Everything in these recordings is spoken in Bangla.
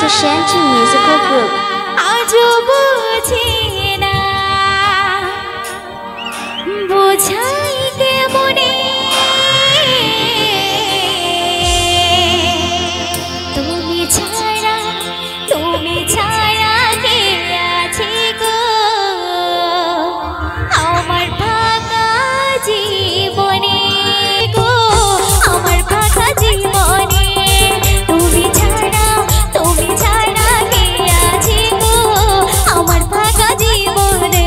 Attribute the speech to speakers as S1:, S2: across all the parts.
S1: Shanty musical group.
S2: আজও বুঝি না বোঝাই কেমনে তুমি ছাড়া কে আছে গো আমার ফাঁকা জীবনে গো আমার ফাঁকা জীবনে তুমি ছাড়া কে আছে গো আমার ফাঁকা জীবনে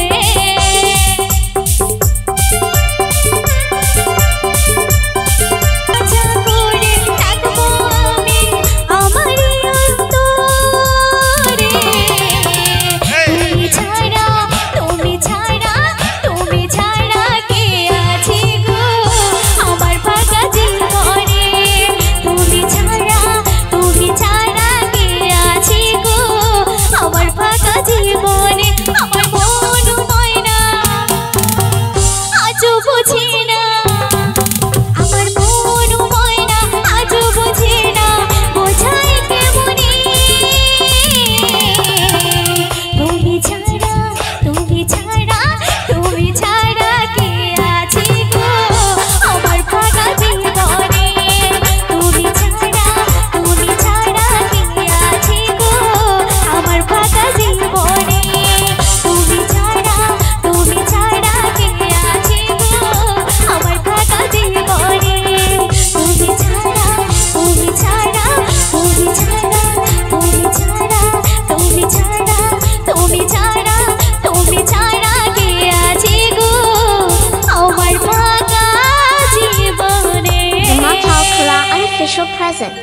S1: Official present.